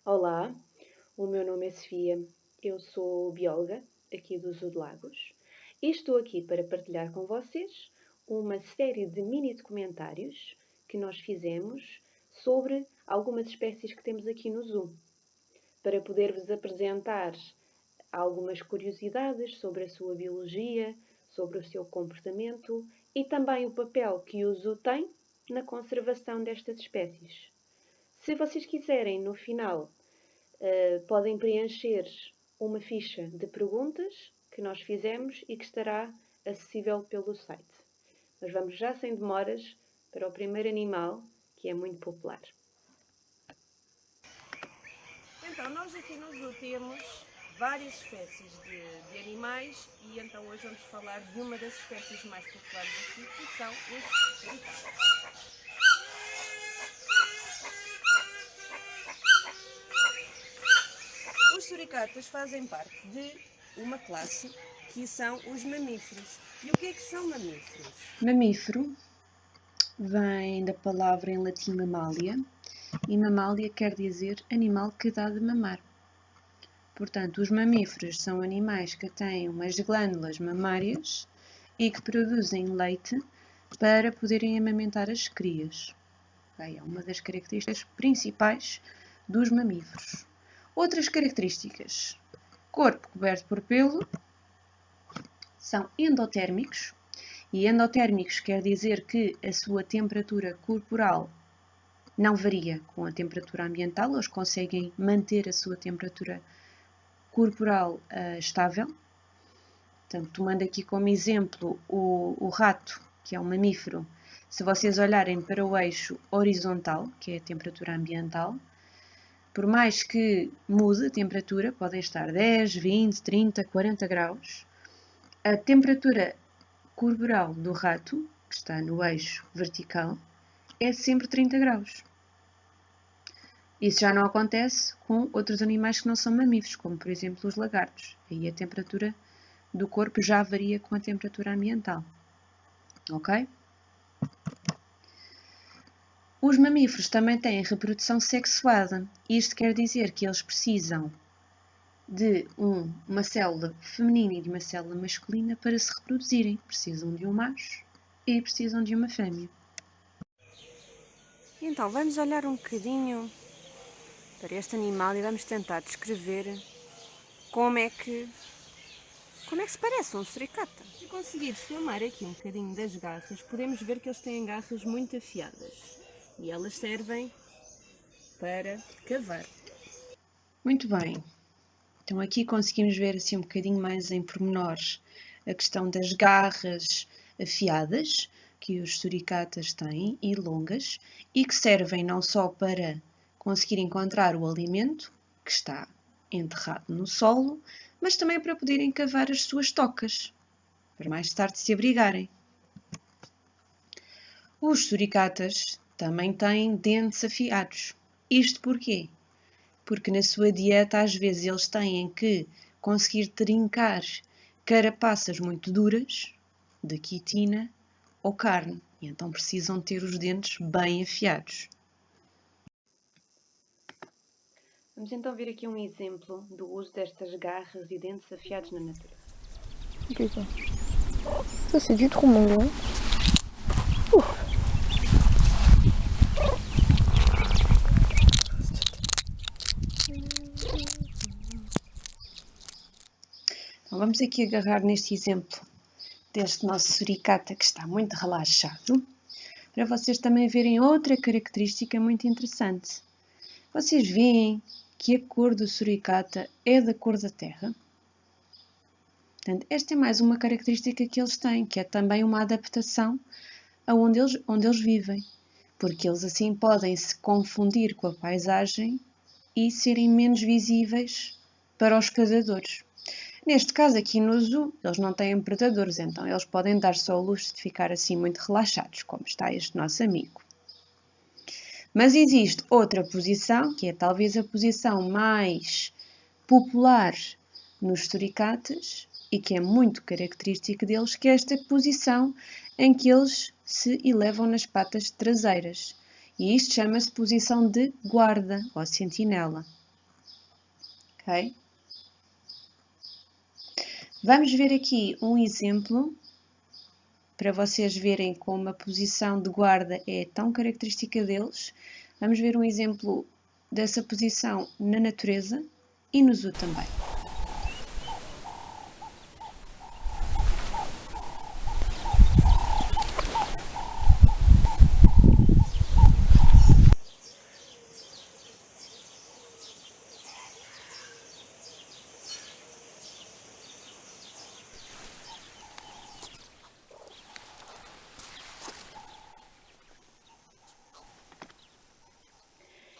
Olá, o meu nome é Sofia, eu sou bióloga aqui do Zoo de Lagos e estou aqui para partilhar com vocês uma série de mini documentários que nós fizemos sobre algumas espécies que temos aqui no Zoo, para poder-vos apresentar algumas curiosidades sobre a sua biologia, sobre o seu comportamento e também o papel que o Zoo tem na conservação destas espécies. Se vocês quiserem, no final, podem preencher uma ficha de perguntas que nós fizemos e que estará acessível pelo site. Mas vamos já sem demoras para o primeiro animal, que é muito popular. Então, nós aqui no Zoo temos várias espécies de animais e então hoje vamos falar de uma das espécies mais populares aqui, que são os suricatas. Os suricatas fazem parte de uma classe que são os mamíferos. E o que é que são mamíferos? Mamífero vem da palavra em latim mamália, e mamália quer dizer animal que dá de mamar. Portanto, os mamíferos são animais que têm umas glândulas mamárias e que produzem leite para poderem amamentar as crias. É uma das características principais dos mamíferos. Outras características: corpo coberto por pelo, são endotérmicos, e endotérmicos quer dizer que a sua temperatura corporal não varia com a temperatura ambiental, eles conseguem manter a sua temperatura corporal estável. Portanto, tomando aqui como exemplo o rato, que é um mamífero, se vocês olharem para o eixo horizontal, que é a temperatura ambiental, por mais que mude a temperatura, podem estar 10, 20, 30, 40 graus, a temperatura corporal do rato, que está no eixo vertical, é sempre 30 graus. Isso já não acontece com outros animais que não são mamíferos, como por exemplo os lagartos. Aí a temperatura do corpo já varia com a temperatura ambiental. Ok? Os mamíferos também têm reprodução sexuada. Isto quer dizer que eles precisam de uma célula feminina e de uma célula masculina para se reproduzirem. Precisam de um macho e precisam de uma fêmea. Então, vamos olhar um bocadinho para este animal e vamos tentar descrever como é que se parece um suricata. Se conseguires filmar aqui um bocadinho das garras, podemos ver que eles têm garras muito afiadas e elas servem para cavar. Muito bem. Então aqui conseguimos ver assim um bocadinho mais em pormenores a questão das garras afiadas que os suricatas têm e longas e que servem não só para conseguir encontrar o alimento que está enterrado no solo, mas também para poderem cavar as suas tocas, para mais tarde se abrigarem. Os suricatas também têm dentes afiados. Isto porquê? Porque na sua dieta às vezes eles têm que conseguir trincar carapaças muito duras de quitina ou carne, e então precisam ter os dentes bem afiados. Vamos então ver aqui um exemplo do uso destas garras e dentes afiados na natureza. Putain. Ça c'est du trop mon gars. Ouf. Então vamos aqui agarrar neste exemplo deste nosso suricata que está muito relaxado, para vocês também verem outra característica muito interessante. Vocês veem que a cor do suricata é da cor da terra? Portanto, esta é mais uma característica que eles têm, que é também uma adaptação a onde eles vivem, porque eles assim podem se confundir com a paisagem e serem menos visíveis para os predadores. Neste caso aqui no zoo, eles não têm predadores, então eles podem dar-se ao luxo de ficar assim muito relaxados, como está este nosso amigo. Mas existe outra posição, que é talvez a posição mais popular nos suricatas e que é muito característica deles, que é esta posição em que eles se elevam nas patas traseiras. E isto chama-se posição de guarda ou sentinela. ok? Vamos ver aqui um exemplo para vocês verem como a posição de guarda é tão característica deles. Vamos ver um exemplo dessa posição na natureza e no zoo também.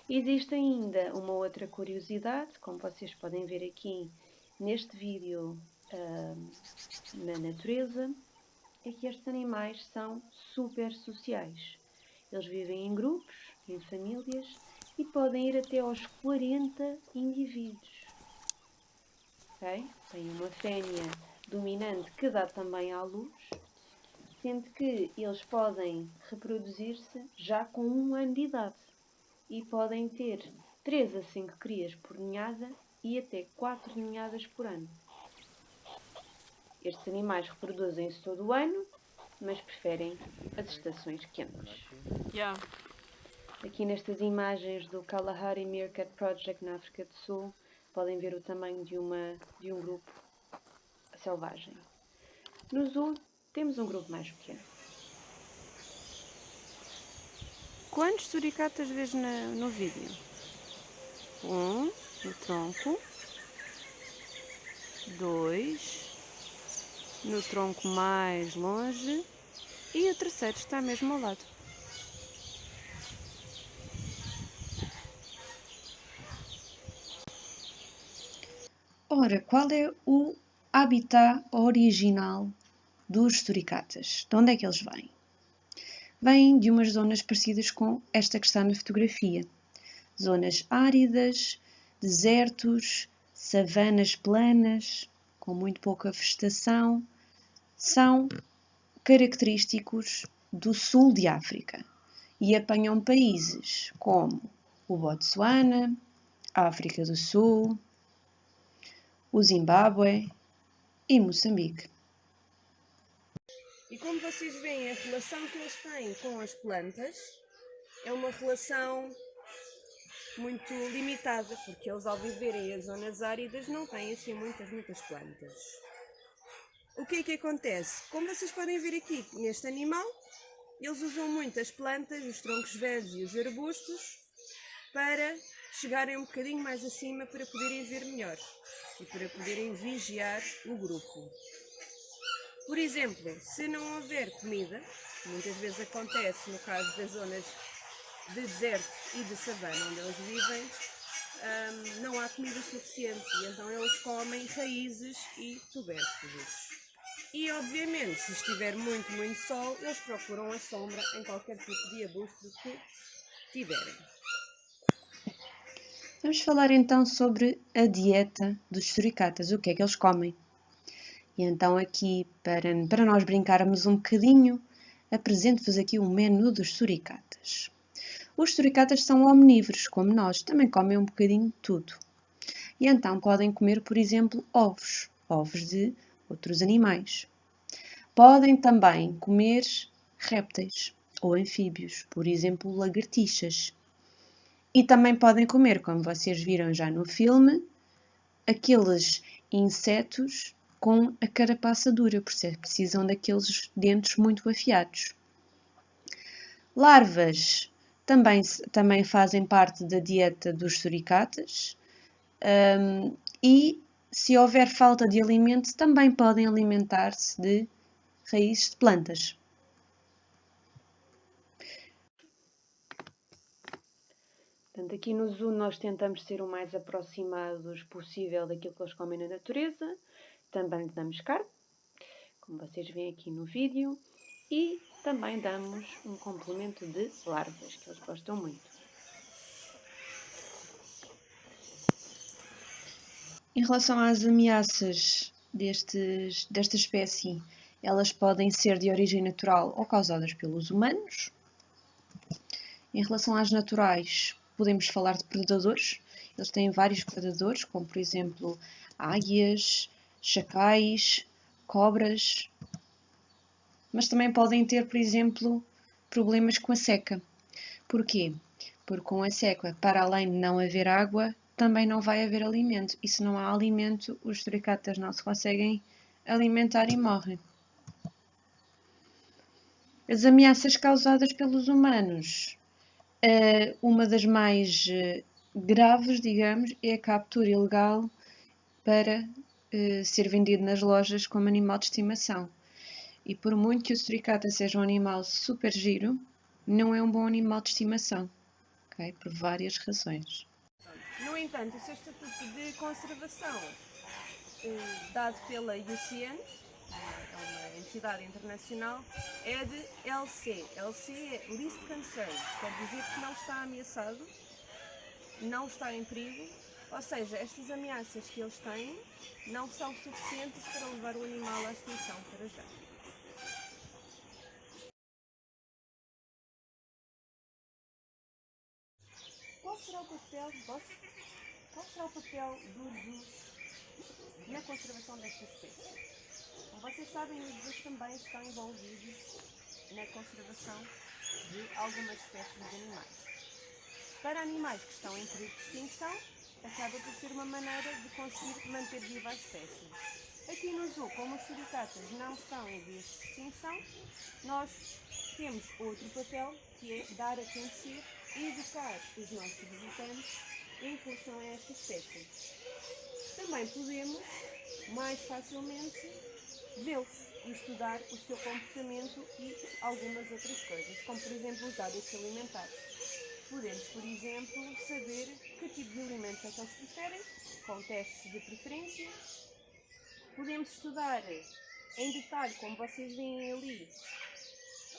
Existe ainda uma outra curiosidade, como vocês podem ver aqui neste vídeo na natureza, é que estes animais são super sociais. Eles vivem em grupos, em famílias e podem ir até aos 40 indivíduos. Okay? Tem uma fêmea dominante que dá também à luz, sendo que eles podem reproduzir-se já com 1 ano de idade e podem ter 3 a 5 crias por ninhada e até 4 ninhadas por ano. Estes animais reproduzem-se todo o ano, mas preferem as estações quentes. Aqui nestas imagens do Kalahari Meerkat Project na África do Sul, podem ver o tamanho de um grupo selvagem. No zoo, temos um grupo mais pequeno. Quantos suricatas vês no vídeo? 1 no tronco, 2 no tronco mais longe e o terceiro está mesmo ao lado. Ora, qual é o habitat original dos suricatas? De onde é que eles vêm? Vêm de umas zonas parecidas com esta que está na fotografia. Zonas áridas, desertos, savanas planas, com muito pouca vegetação, são característicos do sul de África e apanham países como o Botsuana, a África do Sul, o Zimbábue e Moçambique. E como vocês veem, a relação que eles têm com as plantas é uma relação muito limitada, porque eles, ao viverem em zonas áridas, não têm assim muitas plantas. O que é que acontece? Como vocês podem ver aqui neste animal, eles usam muito as plantas, os troncos velhos e os arbustos para chegarem um bocadinho mais acima para poderem ver melhor e para poderem vigiar o grupo. Por exemplo, se não houver comida, muitas vezes acontece no caso das zonas de deserto e de savana onde eles vivem, não há comida suficiente e então eles comem raízes e tubérculos. E obviamente, se estiver muito sol, eles procuram a sombra em qualquer tipo de arbusto que tiverem. Vamos falar então sobre a dieta dos suricatas, o que é que eles comem. E então aqui, para nós brincarmos um bocadinho, apresento-vos aqui o menu dos suricatas. Os suricatas são omnívoros, como nós, também comem um bocadinho de tudo. E então podem comer, por exemplo, ovos de outros animais. Podem também comer répteis ou anfíbios, por exemplo, lagartixas. E também podem comer, como vocês viram já no filme, aqueles insetos com a carapaça dura, por isso precisam daqueles dentes muito afiados. Larvas também fazem parte da dieta dos suricatas e, se houver falta de alimento, também podem alimentar-se de raízes de plantas. Portanto, aqui no zoo nós tentamos ser o mais aproximados possível daquilo que eles comem na natureza. Também lhe damos carne, como vocês veem aqui no vídeo, e também damos um complemento de larvas, que eles gostam muito. Em relação às ameaças desta espécie, elas podem ser de origem natural ou causadas pelos humanos. Em relação às naturais, podemos falar de predadores Eles têm vários predadores, como por exemplo águias, chacais, cobras, mas também podem ter, por exemplo, problemas com a seca. Porquê? Porque com a seca, para além de não haver água, também não vai haver alimento. E se não há alimento, os suricatas não se conseguem alimentar e morrem. As ameaças causadas pelos humanos. Uma das mais graves, digamos, é a captura ilegal para ser vendido nas lojas como animal de estimação. E por muito que o suricata seja um animal super giro, não é um bom animal de estimação, ok? Por várias razões. No entanto, o seu estatuto de conservação, dado pela UCN, é uma entidade internacional, é de LC. LC é Least Concern, quer dizer que não está ameaçado, não está em perigo, ou seja, estas ameaças que eles têm não são suficientes para levar o animal à extinção para já. Qual será o papel dos zoos na conservação destas espécies? Como vocês sabem, os zoos também estão envolvidos na conservação de algumas espécies de animais. Para animais que estão em perigo de extinção, acaba por ser uma maneira de conseguir manter viva a espécie. Aqui no zoo, como os suricatas não estão em vias de extinção, nós temos outro papel, que é dar a conhecer e educar os nossos visitantes em relação a esta espécie. Também podemos, mais facilmente, vê-los e estudar o seu comportamento e algumas outras coisas, como por exemplo os hábitos alimentares. Podemos, por exemplo, saber que tipo de alimentos é que eles preferem, com testes de preferência. Podemos estudar em detalhe, como vocês veem ali,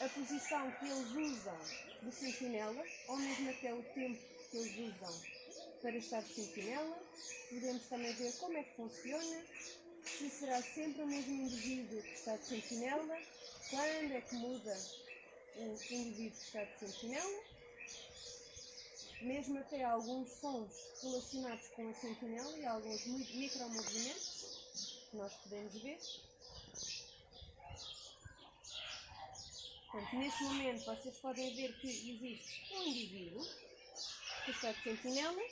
a posição que eles usam de sentinela, ou mesmo até o tempo que eles usam para estar de sentinela. Podemos também ver como é que funciona, se será sempre o mesmo indivíduo que está de sentinela, quando é que muda o indivíduo que está de sentinela, mesmo até alguns sons relacionados com a sentinela e alguns micromovimentos que nós podemos ver. Portanto, neste momento vocês podem ver que existe um indivíduo que está de sentinela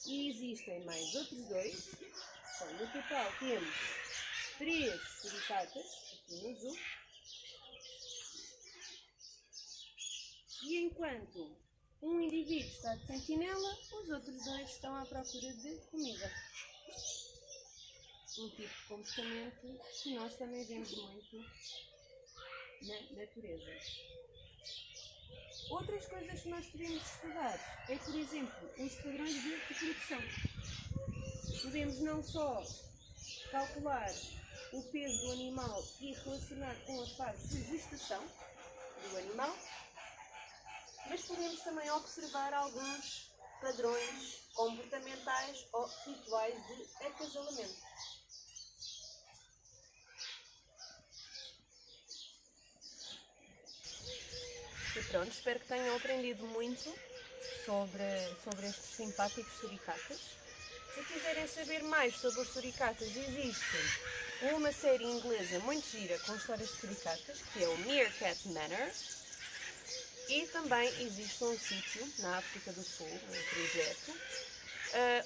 e existem mais outros dois. Então, no total temos 3 suricatas aqui no zoo. E enquanto um indivíduo está de sentinela, os outros 2 estão à procura de comida. Um tipo de comportamento que nós também vemos muito na natureza. Outras coisas que nós podemos estudar é, por exemplo, os padrões de reprodução. Podemos não só calcular o peso do animal e relacionar com a fase de gestação do animal, mas podemos também observar alguns padrões comportamentais ou rituais de acasalamento. E pronto, espero que tenham aprendido muito sobre estes simpáticos suricatas. Se quiserem saber mais sobre os suricatas, existe uma série inglesa muito gira com histórias de suricatas, que é o Meerkat Manor. E também existe um sítio na África do Sul, um projeto,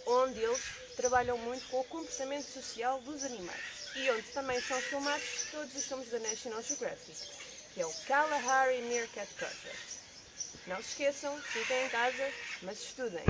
onde eles trabalham muito com o comportamento social dos animais e onde também são filmados todos os filmes da National Geographic, que é o Kalahari Meerkat Project. Não se esqueçam, fiquem em casa, mas estudem.